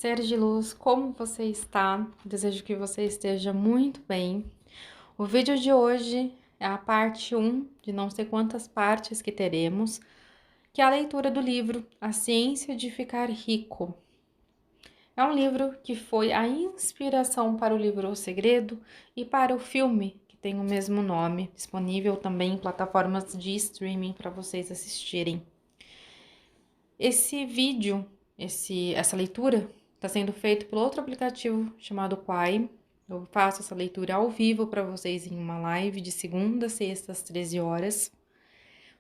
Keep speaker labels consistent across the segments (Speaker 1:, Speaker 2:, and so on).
Speaker 1: Ser de luz, como você está? Desejo que você esteja muito bem. O vídeo de hoje é a parte 1 de não sei quantas partes que teremos, que é a leitura do livro A Ciência de Ficar Rico. É um livro que foi a inspiração para o livro O Segredo e para o filme, que tem o mesmo nome, disponível também em plataformas de streaming para vocês assistirem. Esse vídeo, essa leitura, está sendo feito por outro aplicativo chamado Quai. Eu faço essa leitura ao vivo para vocês em uma live de segunda a sexta às 13 horas.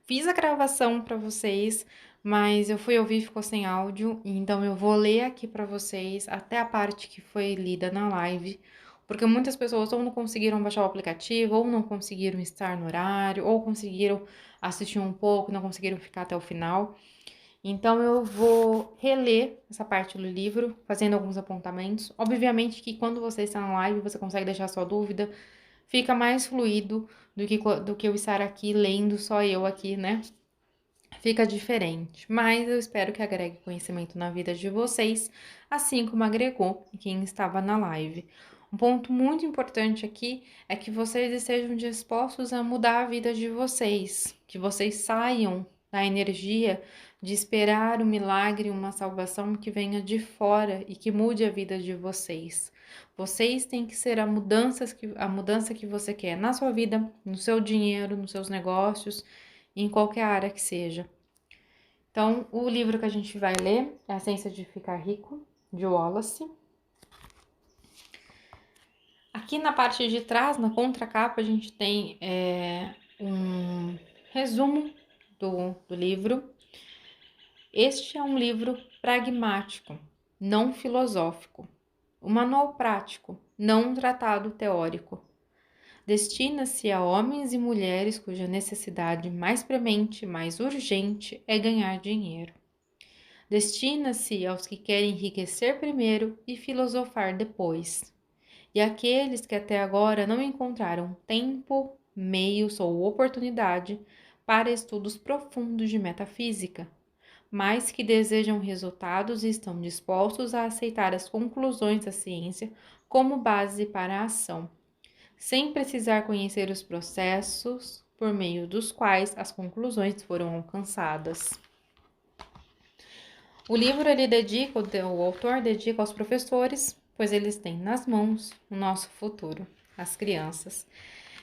Speaker 1: Fiz a gravação para vocês, mas eu fui ouvir e ficou sem áudio, então eu vou ler aqui para vocês até a parte que foi lida na live, porque muitas pessoas ou não conseguiram baixar o aplicativo, ou não conseguiram estar no horário, ou conseguiram assistir um pouco, não conseguiram ficar até o final. Então, eu vou reler essa parte do livro, fazendo alguns apontamentos. Obviamente que quando você está na live, você consegue deixar sua dúvida, fica mais fluido do que eu estar aqui lendo só eu aqui, né? Fica diferente, mas eu espero que agregue conhecimento na vida de vocês, assim como agregou quem estava na live. Um ponto muito importante aqui é que vocês estejam dispostos a mudar a vida de vocês, que vocês saiam da energia de esperar um milagre, uma salvação que venha de fora e que mude a vida de vocês. Vocês têm que ser a mudança que você quer na sua vida, no seu dinheiro, nos seus negócios, em qualquer área que seja. Então, o livro que a gente vai ler é A Ciência de Ficar Rico, de Wallace. Aqui na parte de trás, na contracapa, a gente tem um resumo do livro. Este é um livro pragmático, não filosófico. Um manual prático, não um tratado teórico. Destina-se a homens e mulheres cuja necessidade mais premente, mais urgente é ganhar dinheiro. Destina-se aos que querem enriquecer primeiro e filosofar depois, e àqueles que até agora não encontraram tempo, meios ou oportunidade para estudos profundos de metafísica, mas que desejam resultados e estão dispostos a aceitar as conclusões da ciência como base para a ação, sem precisar conhecer os processos por meio dos quais as conclusões foram alcançadas. O livro o autor dedica aos professores, pois eles têm nas mãos o nosso futuro, as crianças.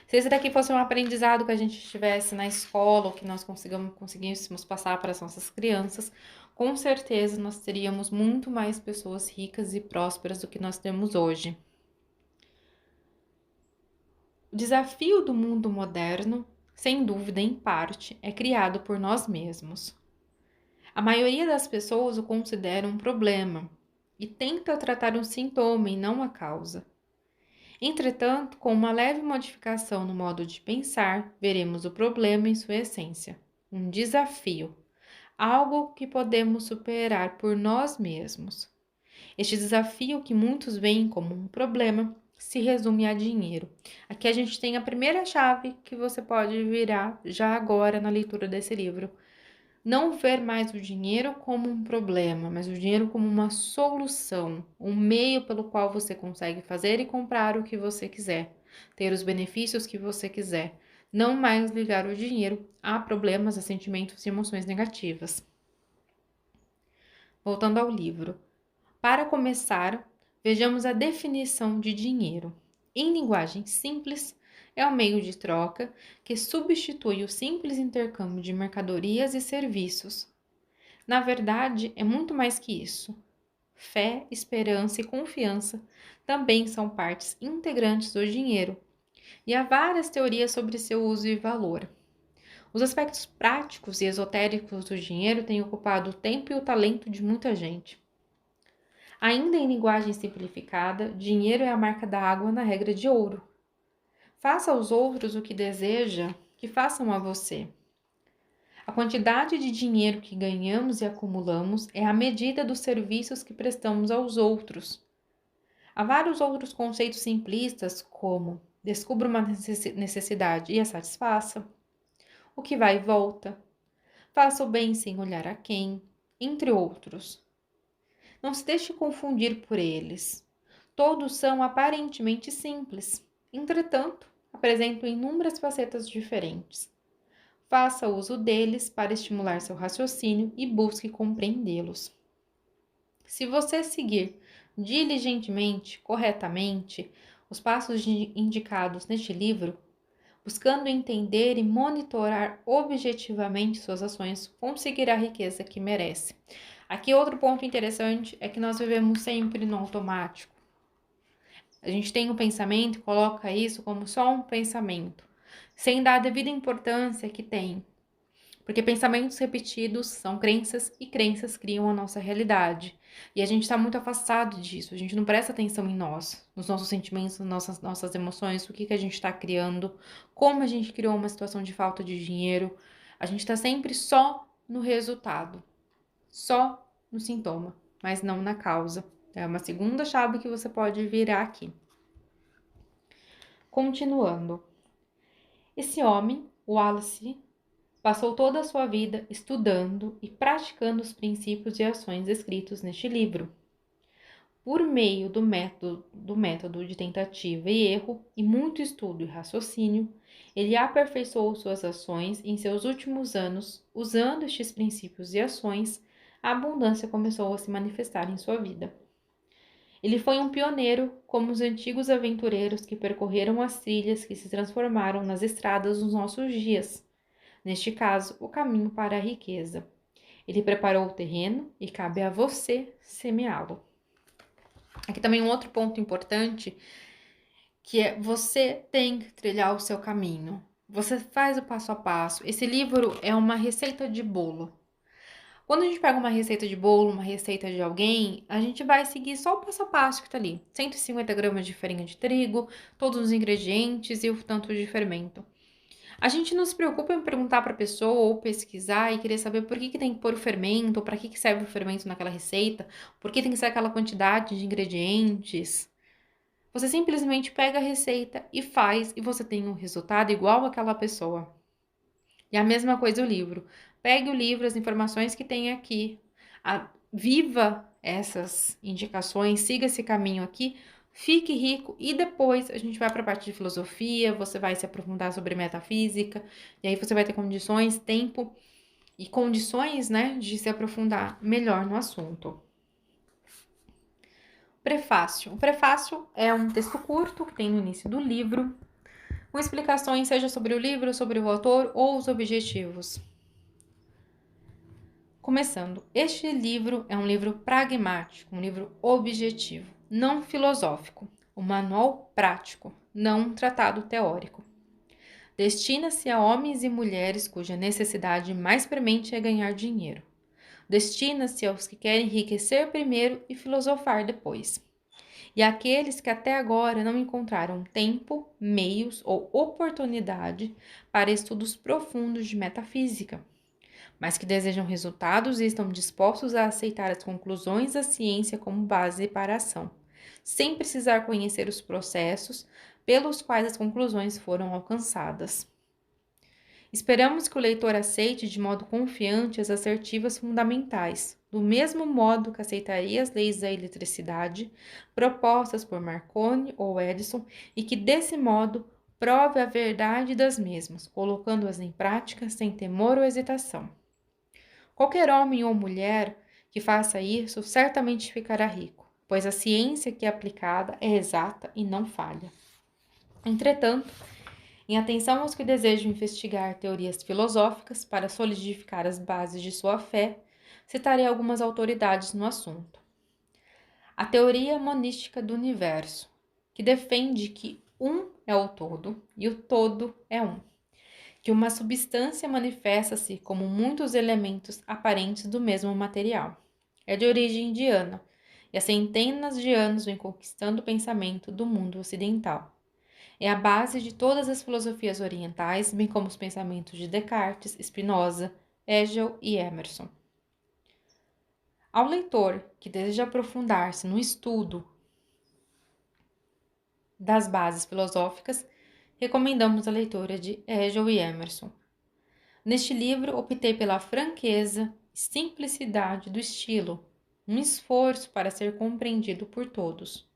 Speaker 1: Se esse daqui fosse um aprendizado que a gente tivesse na escola, ou que nós conseguíssemos passar para as nossas crianças, com certeza nós teríamos muito mais pessoas ricas e prósperas do que nós temos hoje. O desafio do mundo moderno, sem dúvida, em parte, é criado por nós mesmos. A maioria das pessoas o considera um problema e tenta tratar um sintoma e não a causa. Entretanto, com uma leve modificação no modo de pensar, veremos o problema em sua essência, um desafio, algo que podemos superar por nós mesmos. Este desafio, que muitos veem como um problema, se resume a dinheiro. Aqui a gente tem a primeira chave que você pode virar já agora na leitura desse livro. Não ver mais o dinheiro como um problema, mas o dinheiro como uma solução, um meio pelo qual você consegue fazer e comprar o que você quiser, ter os benefícios que você quiser. Não mais ligar o dinheiro a problemas, a sentimentos e emoções negativas. Voltando ao livro. Para começar, vejamos a definição de dinheiro. Em linguagem simples, é um meio de troca que substitui o simples intercâmbio de mercadorias e serviços. Na verdade, é muito mais que isso. Fé, esperança e confiança também são partes integrantes do dinheiro, e há várias teorias sobre seu uso e valor. Os aspectos práticos e esotéricos do dinheiro têm ocupado o tempo e o talento de muita gente. Ainda em linguagem simplificada, dinheiro é a marca da água na regra de ouro. Faça aos outros o que deseja que façam a você. A quantidade de dinheiro que ganhamos e acumulamos é a medida dos serviços que prestamos aos outros. Há vários outros conceitos simplistas, como descubra uma necessidade e a satisfaça, o que vai e volta, faça o bem sem olhar a quem, entre outros. Não se deixe confundir por eles. Todos são aparentemente simples, entretanto, apresentam inúmeras facetas diferentes. Faça uso deles para estimular seu raciocínio e busque compreendê-los. Se você seguir diligentemente, corretamente, os passos indicados neste livro, buscando entender e monitorar objetivamente suas ações, conseguirá a riqueza que merece. Aqui outro ponto interessante é que nós vivemos sempre no automático. A gente tem um pensamento e coloca isso como só um pensamento, sem dar a devida importância que tem. Porque pensamentos repetidos são crenças e crenças criam a nossa realidade. E a gente está muito afastado disso, a gente não presta atenção em nós, nos nossos sentimentos, nas nossas emoções, o que a gente está criando, como a gente criou uma situação de falta de dinheiro. A gente está sempre só no resultado, só no sintoma, mas não na causa. É uma segunda chave que você pode virar aqui. Continuando. Esse homem, Wallace, passou toda a sua vida estudando e praticando os princípios e ações descritos neste livro. Por meio do método de tentativa e erro e muito estudo e raciocínio, ele aperfeiçoou suas ações em seus últimos anos. Usando estes princípios e ações, a abundância começou a se manifestar em sua vida. Ele foi um pioneiro, como os antigos aventureiros que percorreram as trilhas que se transformaram nas estradas dos nossos dias. Neste caso, o caminho para a riqueza. Ele preparou o terreno e cabe a você semeá-lo. Aqui também um outro ponto importante, que é você tem que trilhar o seu caminho. Você faz o passo a passo. Esse livro é uma receita de bolo. Quando a gente pega uma receita de bolo, uma receita de alguém, a gente vai seguir só o passo a passo que tá ali. 150 gramas de farinha de trigo, todos os ingredientes e o tanto de fermento. A gente não se preocupa em perguntar para a pessoa ou pesquisar e querer saber por que tem que pôr o fermento, ou para que serve o fermento naquela receita, por que tem que ser aquela quantidade de ingredientes. Você simplesmente pega a receita e faz e você tem um resultado igual àquela pessoa. E a mesma coisa o livro. Pegue o livro, as informações que tem aqui, viva essas indicações, siga esse caminho aqui, fique rico e depois a gente vai para a parte de filosofia, você vai se aprofundar sobre metafísica, e aí você vai ter condições, tempo e condições, né, de se aprofundar melhor no assunto. Prefácio. O prefácio é um texto curto que tem no início do livro, com explicações seja sobre o livro, sobre o autor ou os objetivos. Começando, este livro é um livro pragmático, um livro objetivo, não filosófico, um manual prático, não um tratado teórico. Destina-se a homens e mulheres cuja necessidade mais premente é ganhar dinheiro. Destina-se aos que querem enriquecer primeiro e filosofar depois. E àqueles que até agora não encontraram tempo, meios ou oportunidade para estudos profundos de metafísica, mas que desejam resultados e estão dispostos a aceitar as conclusões da ciência como base para a ação, sem precisar conhecer os processos pelos quais as conclusões foram alcançadas. Esperamos que o leitor aceite de modo confiante as assertivas fundamentais, do mesmo modo que aceitaria as leis da eletricidade propostas por Marconi ou Edison e que, desse modo, prove a verdade das mesmas, colocando-as em prática sem temor ou hesitação. Qualquer homem ou mulher que faça isso certamente ficará rico, pois a ciência que é aplicada é exata e não falha. Entretanto, em atenção aos que desejam investigar teorias filosóficas para solidificar as bases de sua fé, citarei algumas autoridades no assunto. A teoria monística do universo, que defende que um é o todo e o todo é um, que uma substância manifesta-se como muitos elementos aparentes do mesmo material. É de origem indiana e há centenas de anos vem conquistando o pensamento do mundo ocidental. É a base de todas as filosofias orientais, bem como os pensamentos de Descartes, Spinoza, Hegel e Emerson. Ao leitor que deseja aprofundar-se no estudo das bases filosóficas, recomendamos a leitura de Hegel e Emerson. Neste livro, optei pela franqueza e simplicidade do estilo, um esforço para ser compreendido por todos.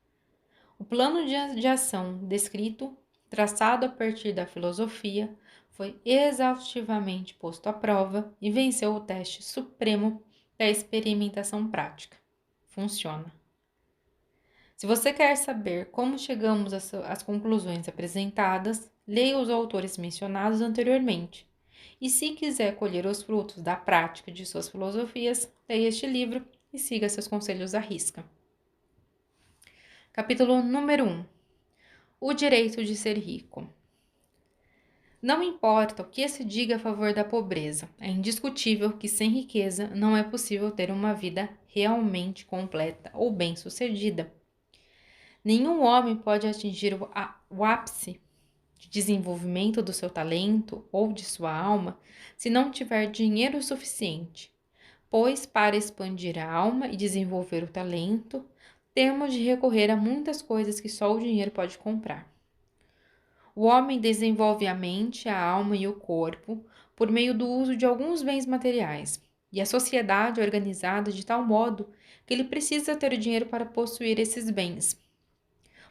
Speaker 1: O plano de ação descrito, traçado a partir da filosofia, foi exaustivamente posto à prova e venceu o teste supremo da experimentação prática. Funciona. Se você quer saber como chegamos às conclusões apresentadas, leia os autores mencionados anteriormente. E se quiser colher os frutos da prática de suas filosofias, leia este livro e siga seus conselhos à risca. Capítulo número 1. O direito de ser rico. Não importa o que se diga a favor da pobreza, é indiscutível que sem riqueza não é possível ter uma vida realmente completa ou bem-sucedida. Nenhum homem pode atingir o ápice de desenvolvimento do seu talento ou de sua alma se não tiver dinheiro suficiente, pois para expandir a alma e desenvolver o talento, temos de recorrer a muitas coisas que só o dinheiro pode comprar. O homem desenvolve a mente, a alma e o corpo por meio do uso de alguns bens materiais, e a sociedade é organizada de tal modo que ele precisa ter dinheiro para possuir esses bens.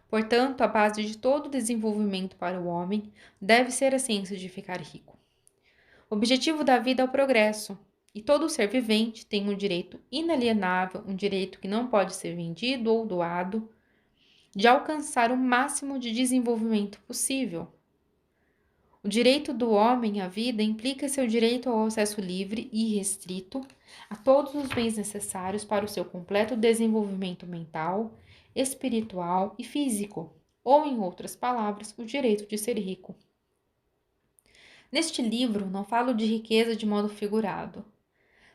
Speaker 1: Portanto, a base de todo desenvolvimento para o homem deve ser a ciência de ficar rico. O objetivo da vida é o progresso, e todo ser vivente tem um direito inalienável, um direito que não pode ser vendido ou doado, de alcançar o máximo de desenvolvimento possível. O direito do homem à vida implica seu direito ao acesso livre e restrito a todos os bens necessários para o seu completo desenvolvimento mental, espiritual e físico, ou, em outras palavras, o direito de ser rico. Neste livro, não falo de riqueza de modo figurado.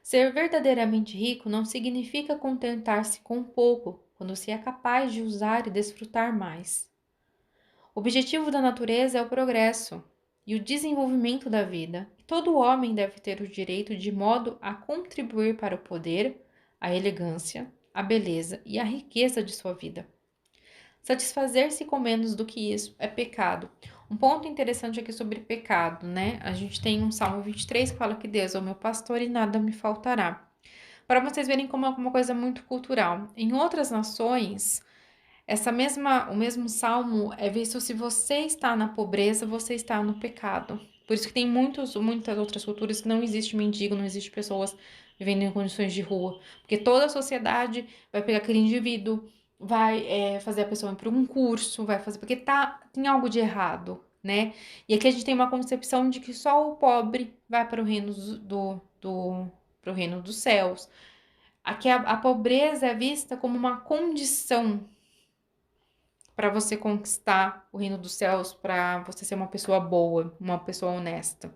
Speaker 1: Ser verdadeiramente rico não significa contentar-se com pouco, quando se é capaz de usar e desfrutar mais. O objetivo da natureza é o progresso e o desenvolvimento da vida. Todo homem deve ter o direito de modo a contribuir para o poder, a elegância, a beleza e a riqueza de sua vida. Satisfazer-se com menos do que isso é pecado. Um ponto interessante aqui sobre pecado, né? A gente tem um Salmo 23 que fala que Deus é o meu pastor e nada me faltará. Para vocês verem como é uma coisa muito cultural. Em outras nações, o mesmo salmo é visto se você está na pobreza, você está no pecado. Por isso que tem muitas outras culturas que não existe mendigo, não existe pessoas vivendo em condições de rua. Porque toda a sociedade vai pegar aquele indivíduo, vai fazer a pessoa ir para um curso, vai fazer... Porque tem algo de errado, né? E aqui a gente tem uma concepção de que só o pobre vai para o reino pro reino dos céus. Aqui a pobreza é vista como uma condição para você conquistar o reino dos céus, para você ser uma pessoa boa, uma pessoa honesta.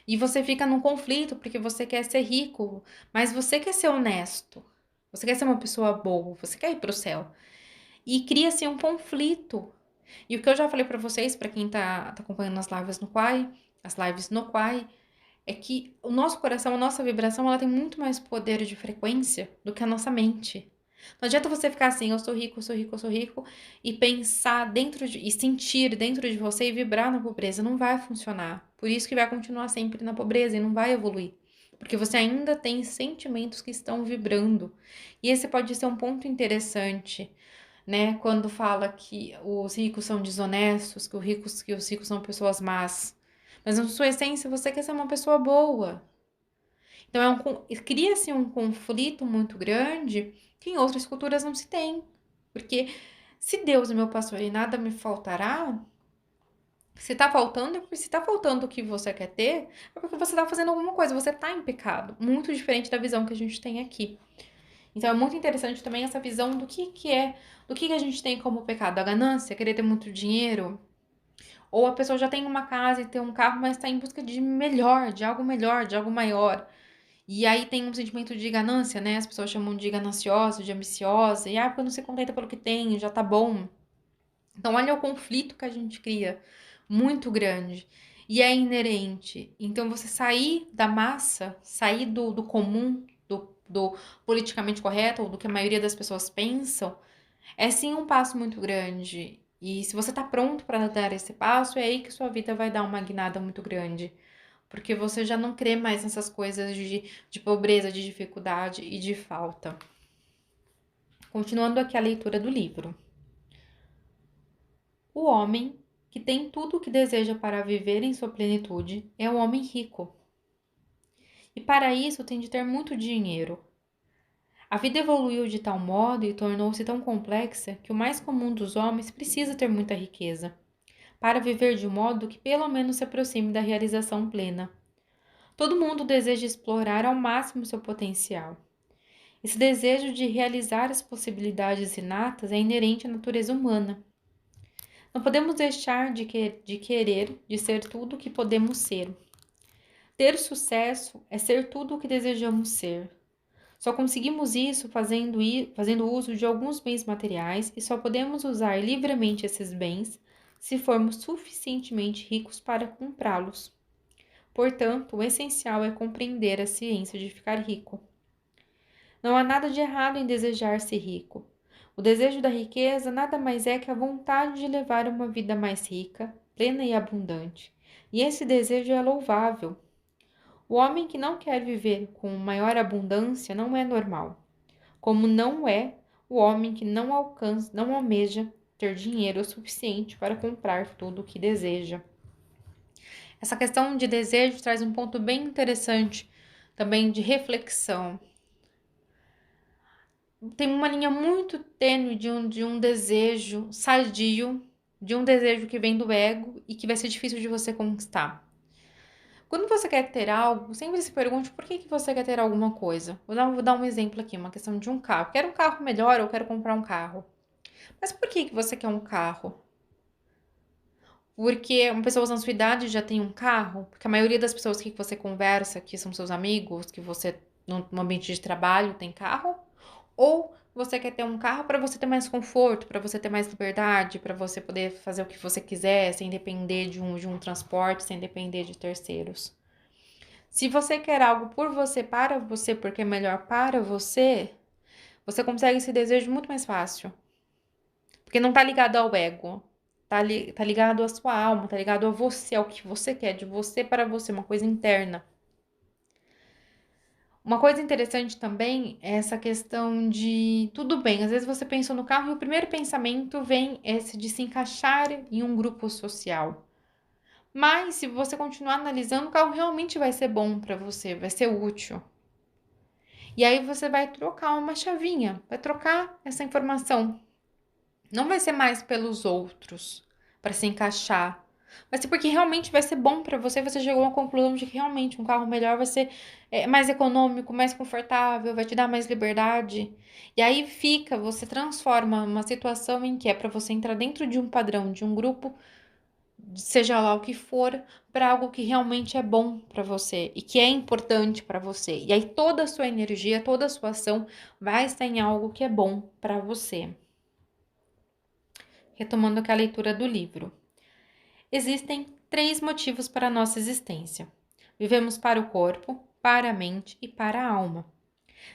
Speaker 1: E você fica num conflito porque você quer ser rico, mas você quer ser honesto. Você quer ser uma pessoa boa, você quer ir para o céu. E cria-se um conflito. E o que eu já falei para vocês, para quem tá acompanhando as lives no Quai, é que o nosso coração, a nossa vibração, ela tem muito mais poder de frequência do que a nossa mente. Não adianta você ficar assim, eu sou rico, eu sou rico, eu sou rico, e pensar e sentir dentro de você e vibrar na pobreza. Não vai funcionar. Por isso que vai continuar sempre na pobreza e não vai evoluir. Porque você ainda tem sentimentos que estão vibrando. E esse pode ser um ponto interessante, né? Quando fala que os ricos são desonestos, que os ricos são pessoas más. Mas na sua essência você quer ser uma pessoa boa. Então cria-se um conflito muito grande que em outras culturas não se tem. Porque se Deus é meu pastor e nada me faltará, se tá faltando, se tá faltando o que você quer ter, é porque você tá fazendo alguma coisa, você tá em pecado. Muito diferente da visão que a gente tem aqui. Então é muito interessante também essa visão do que a gente tem como pecado. A ganância, querer ter muito dinheiro. Ou a pessoa já tem uma casa e tem um carro, mas está em busca de melhor, de algo maior. E aí tem um sentimento de ganância, né? As pessoas chamam de gananciosa, de ambiciosa. E porque não se contenta pelo que tem, já tá bom. Então olha o conflito que a gente cria, muito grande. E é inerente. Então você sair da massa, sair do comum, do politicamente correto, ou do que a maioria das pessoas pensam, é sim um passo muito grande. E se você tá pronto para dar esse passo, é aí que sua vida vai dar uma guinada muito grande. porque você já não crê mais nessas coisas de pobreza, de dificuldade e de falta. Continuando aqui a leitura do livro. O homem que tem tudo o que deseja para viver em sua plenitude é um homem rico. E para isso tem de ter muito dinheiro. A vida evoluiu de tal modo e tornou-se tão complexa que o mais comum dos homens precisa ter muita riqueza, para viver de um modo que pelo menos se aproxime da realização plena. Todo mundo deseja explorar ao máximo seu potencial. Esse desejo de realizar as possibilidades inatas é inerente à natureza humana. Não podemos deixar de querer, de ser tudo o que podemos ser. Ter sucesso é ser tudo o que desejamos ser. Só conseguimos isso fazendo uso de alguns bens materiais e só podemos usar livremente esses bens se formos suficientemente ricos para comprá-los. Portanto, o essencial é compreender a ciência de ficar rico. Não há nada de errado em desejar ser rico. O desejo da riqueza nada mais é que a vontade de levar uma vida mais rica, plena e abundante. E esse desejo é louvável. O homem que não quer viver com maior abundância não é normal, como não é o homem que não almeja ter dinheiro o suficiente para comprar tudo o que deseja. Essa questão de desejo traz um ponto bem interessante também de reflexão. Tem uma linha muito tênue de um desejo sadio, de um desejo que vem do ego e que vai ser difícil de você conquistar. Quando você quer ter algo, sempre se pergunte por que você quer ter alguma coisa. Vou dar um exemplo aqui, uma questão de um carro. Quero um carro melhor ou quero comprar um carro. Mas por que você quer um carro? Porque uma pessoa na sua idade já tem um carro? Porque a maioria das pessoas que você conversa, que são seus amigos, que você no ambiente de trabalho tem carro? Ou você quer ter um carro para você ter mais conforto, para você ter mais liberdade, para você poder fazer o que você quiser, sem depender de um transporte, sem depender de terceiros. Se você quer algo por você, para você, porque é melhor para você, você consegue esse desejo muito mais fácil. Porque não tá ligado ao ego. Tá ligado à sua alma, tá ligado a você, ao que você quer, de você para você, uma coisa interna. Uma coisa interessante também é essa questão de tudo bem, às vezes você pensou no carro e o primeiro pensamento vem esse de se encaixar em um grupo social. Mas se você continuar analisando, o carro realmente vai ser bom para você, vai ser útil. E aí você vai trocar uma chavinha, vai trocar essa informação. Não vai ser mais pelos outros, para se encaixar. Vai ser porque realmente vai ser bom para você. Você chegou a uma conclusão de que realmente um carro melhor vai ser mais econômico, mais confortável, vai te dar mais liberdade. E aí você transforma uma situação em que é para você entrar dentro de um padrão, de um grupo, seja lá o que for, para algo que realmente é bom para você e que é importante para você. E aí toda a sua energia, toda a sua ação vai estar em algo que é bom para você. Retomando aqui a leitura do livro. Existem 3 motivos para a nossa existência. Vivemos para o corpo, para a mente e para a alma.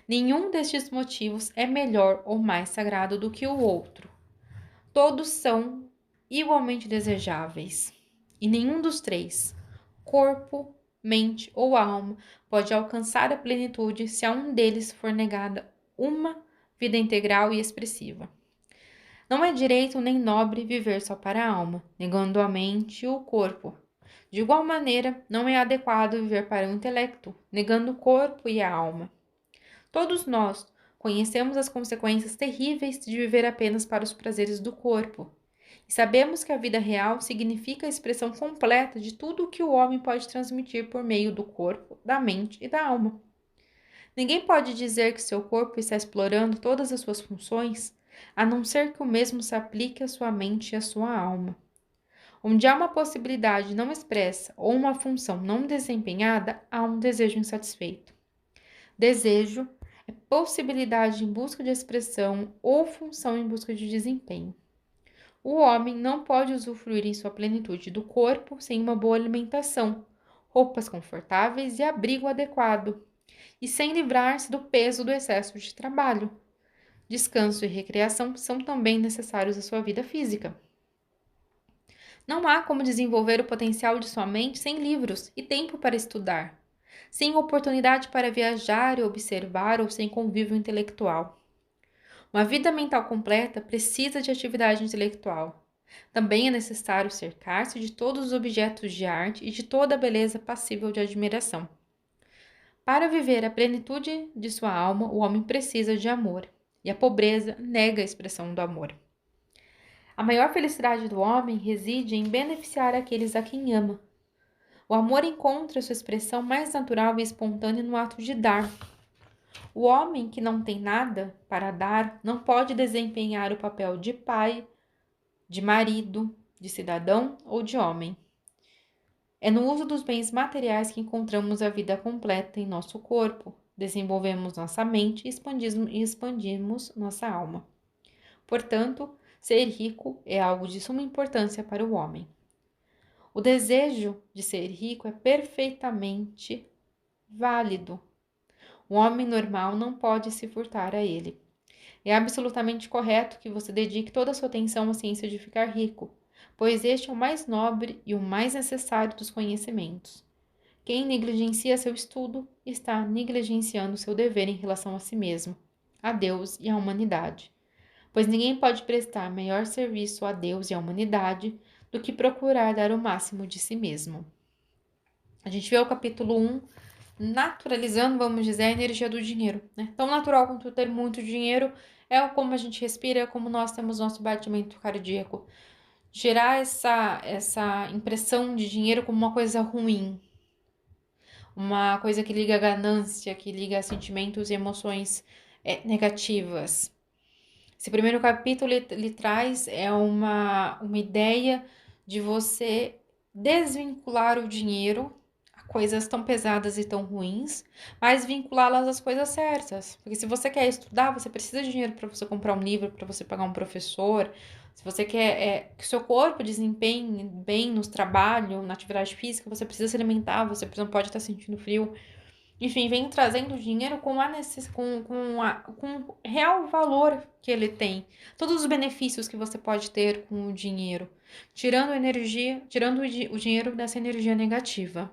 Speaker 1: Nenhum destes motivos é melhor ou mais sagrado do que o outro. Todos são igualmente desejáveis. E nenhum dos 3, corpo, mente ou alma, pode alcançar a plenitude se a um deles for negada uma vida integral e expressiva. Não é direito nem nobre viver só para a alma, negando a mente e o corpo. De igual maneira, não é adequado viver para o intelecto, negando o corpo e a alma. Todos nós conhecemos as consequências terríveis de viver apenas para os prazeres do corpo. E sabemos que a vida real significa a expressão completa de tudo o que o homem pode transmitir por meio do corpo, da mente e da alma. Ninguém pode dizer que seu corpo está explorando todas as suas funções, a não ser que o mesmo se aplique à sua mente e à sua alma. Onde há uma possibilidade não expressa ou uma função não desempenhada, há um desejo insatisfeito. Desejo é possibilidade em busca de expressão ou função em busca de desempenho. O homem não pode usufruir em sua plenitude do corpo sem uma boa alimentação, roupas confortáveis e abrigo adequado, e sem livrar-se do peso do excesso de trabalho. Descanso e recreação são também necessários à sua vida física. Não há como desenvolver o potencial de sua mente sem livros e tempo para estudar, sem oportunidade para viajar e observar ou sem convívio intelectual. Uma vida mental completa precisa de atividade intelectual. Também é necessário cercar-se de todos os objetos de arte e de toda a beleza passível de admiração. Para viver a plenitude de sua alma, o homem precisa de amor, e a pobreza nega a expressão do amor. A maior felicidade do homem reside em beneficiar aqueles a quem ama. O amor encontra sua expressão mais natural e espontânea no ato de dar. O homem que não tem nada para dar não pode desempenhar o papel de pai, de marido, de cidadão ou de homem. É no uso dos bens materiais que encontramos a vida completa em nosso corpo, desenvolvemos nossa mente e expandimos nossa alma. Portanto, ser rico é algo de suma importância para o homem. O desejo de ser rico é perfeitamente válido. O homem normal não pode se furtar a ele. É absolutamente correto que você dedique toda a sua atenção à ciência de ficar rico, pois este é o mais nobre e o mais necessário dos conhecimentos. Quem negligencia seu estudo está negligenciando seu dever em relação a si mesmo, a Deus e à humanidade, pois ninguém pode prestar maior serviço a Deus e à humanidade do que procurar dar o máximo de si mesmo. A gente vê o capítulo 1 naturalizando, vamos dizer, a energia do dinheiro, né? Tão natural quanto ter muito dinheiro é como a gente respira, é como nós temos nosso batimento cardíaco. Gerar essa impressão de dinheiro como uma coisa ruim, uma coisa que liga a ganância, que liga a sentimentos e emoções negativas. Esse primeiro capítulo ele traz uma ideia de você desvincular o dinheiro a coisas tão pesadas e tão ruins, mas vinculá-las às coisas certas. Porque se você quer estudar, você precisa de dinheiro para você comprar um livro, para você pagar um professor. Se você quer que seu corpo desempenhe bem no trabalho, na atividade física, você precisa se alimentar, você não pode estar sentindo frio. Enfim, vem trazendo dinheiro com o real valor que ele tem. Todos os benefícios que você pode ter com o dinheiro. Tirando o dinheiro dessa energia negativa.